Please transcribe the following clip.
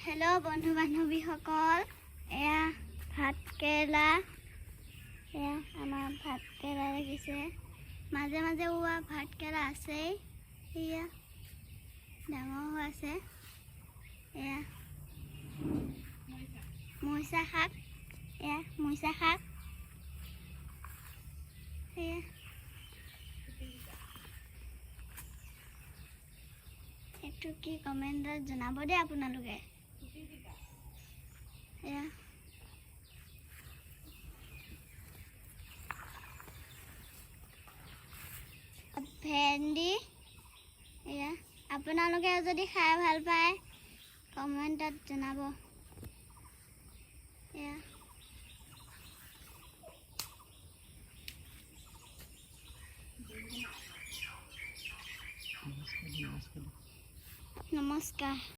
Hello' বন্ধু বান্ধৱীসকল, এয়া ভাতকেৰেলা। এয়া আমাৰ ভাতকেৰেলা লাগিছে। মাজে মাজে ওৱা ভাতকেৰেলা আছেই। এয়া ডাঙৰ হৈ আছে। এয়া মৰিচা শাক। এয়া মৰিচা শাক। এয়া এইটো কি কমেণ্টত জনাব দেই আপোনালোকে। এয়া ভেন্দি। এয়া আপোনালোকে যদি খাই ভাল পায় কমেণ্টত জনাব। এয়া নমস্কাৰ।